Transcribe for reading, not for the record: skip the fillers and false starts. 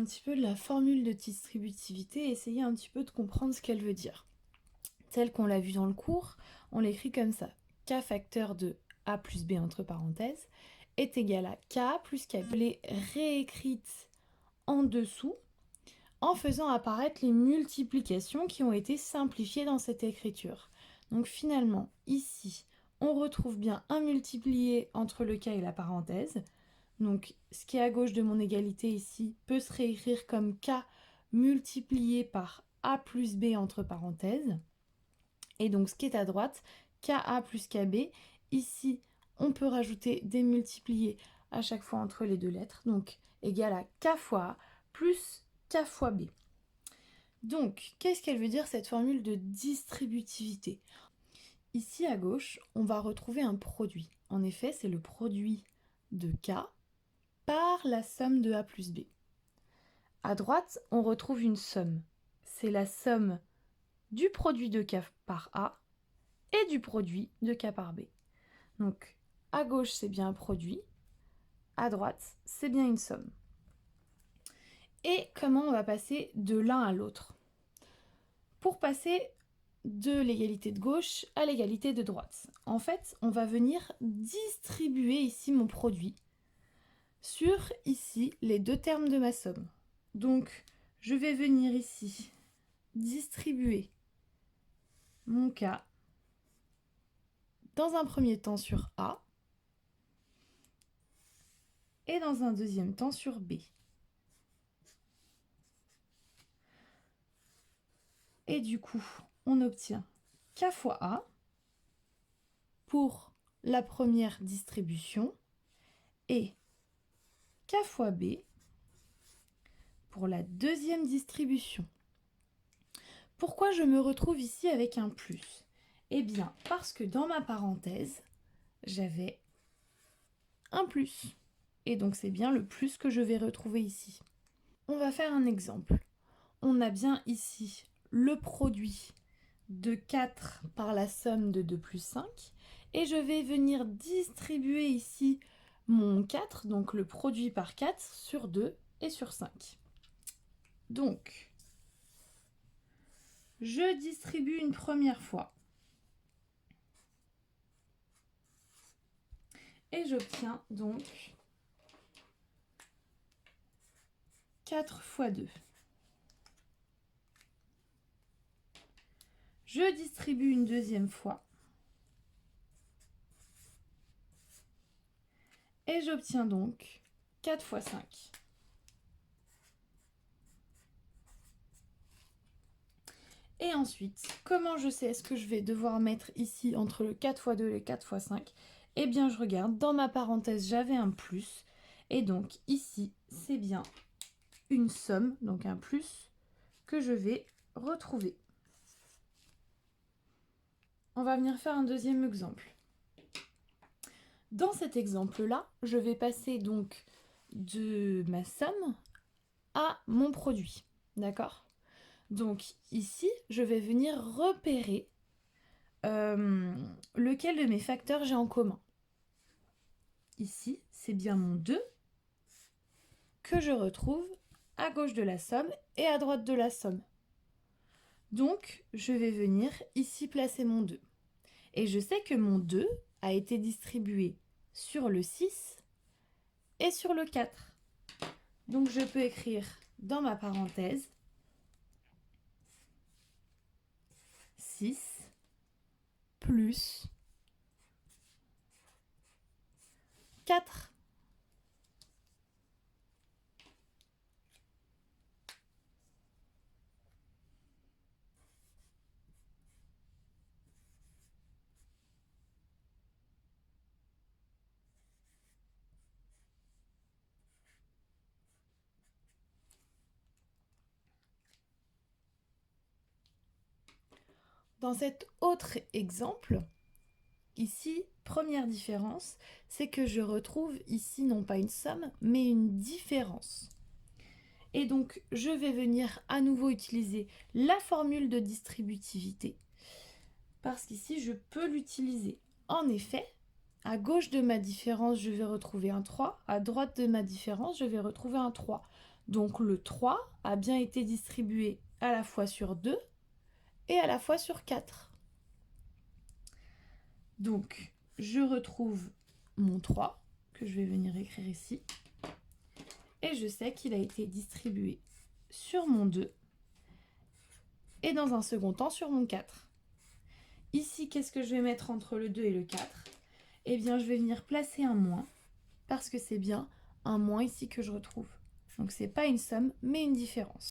petit peu de la formule de distributivité et essayer un petit peu de comprendre ce qu'elle veut dire. Tel qu'on l'a vu dans le cours, on l'écrit comme ça. K facteur de A plus B entre parenthèses est égal à K plus KB. Je l'ai réécrite en dessous en faisant apparaître les multiplications qui ont été simplifiées dans cette écriture. Donc finalement, ici, on retrouve bien un multiplié entre le K et la parenthèse. Donc ce qui est à gauche de mon égalité ici peut se réécrire comme K multiplié par A plus B entre parenthèses. Et donc ce qui est à droite, KA plus KB. Ici, on peut rajouter des multipliés à chaque fois entre les deux lettres. Donc égal à K fois A plus K fois B. Donc, qu'est-ce qu'elle veut dire cette formule de distributivité? Ici à gauche, on va retrouver un produit. En effet, c'est le produit de K par la somme de A plus B. À droite, on retrouve une somme. C'est la somme du produit de K par A et du produit de K par B. Donc, à gauche, c'est bien un produit. À droite, c'est bien une somme. Et comment on va passer de l'un à l'autre? Pour passer de l'égalité de gauche à l'égalité de droite, en fait, on va venir distribuer ici mon produit sur ici les deux termes de ma somme. Donc, je vais venir ici distribuer mon K dans un premier temps sur A et dans un deuxième temps sur B. Et du coup, on obtient K fois A pour la première distribution et K fois B pour la deuxième distribution. Pourquoi je me retrouve ici avec un plus? Eh bien, parce que dans ma parenthèse, j'avais un plus. Et donc, c'est bien le plus que je vais retrouver ici. On va faire un exemple. On a bien ici le produit de 4 par la somme de 2 plus 5. Et je vais venir distribuer ici mon 4, donc le produit par 4, sur 2 et sur 5. Donc, je distribue une première fois. Et j'obtiens donc 4 fois 2. Je distribue une deuxième fois. Et j'obtiens donc 4 fois 5. Et ensuite, comment je sais ce que je vais devoir mettre ici entre le 4 fois 2 et le 4 fois 5? Eh bien, je regarde, dans ma parenthèse, j'avais un plus. Et donc, ici, c'est bien une somme, donc un plus, que je vais retrouver. On va venir faire un deuxième exemple. Dans cet exemple-là, je vais passer donc de ma somme à mon produit. D'accord? Donc ici, je vais venir repérer lequel de mes facteurs j'ai en commun. Ici, c'est bien mon 2 que je retrouve à gauche de la somme et à droite de la somme. Donc, je vais venir ici placer mon 2. Et je sais que mon 2 a été distribué sur le 6 et sur le 4. Donc, je peux écrire dans ma parenthèse 6 plus 4. Dans cet autre exemple, ici, première différence, c'est que je retrouve ici non pas une somme, mais une différence. Et donc, je vais venir à nouveau utiliser la formule de distributivité, parce qu'ici, je peux l'utiliser. En effet, à gauche de ma différence, je vais retrouver un 3, à droite de ma différence, je vais retrouver un 3. Donc le 3 a bien été distribué à la fois sur 2 et à la fois sur 4. Donc je retrouve mon 3 que je vais venir écrire ici. Et je sais qu'il a été distribué sur mon 2 et dans un second temps sur mon 4. Ici, qu'est-ce que je vais mettre entre le 2 et le 4? Eh bien, je vais venir placer un moins parce que c'est bien un moins ici que je retrouve. Donc, c'est pas une somme, mais une différence.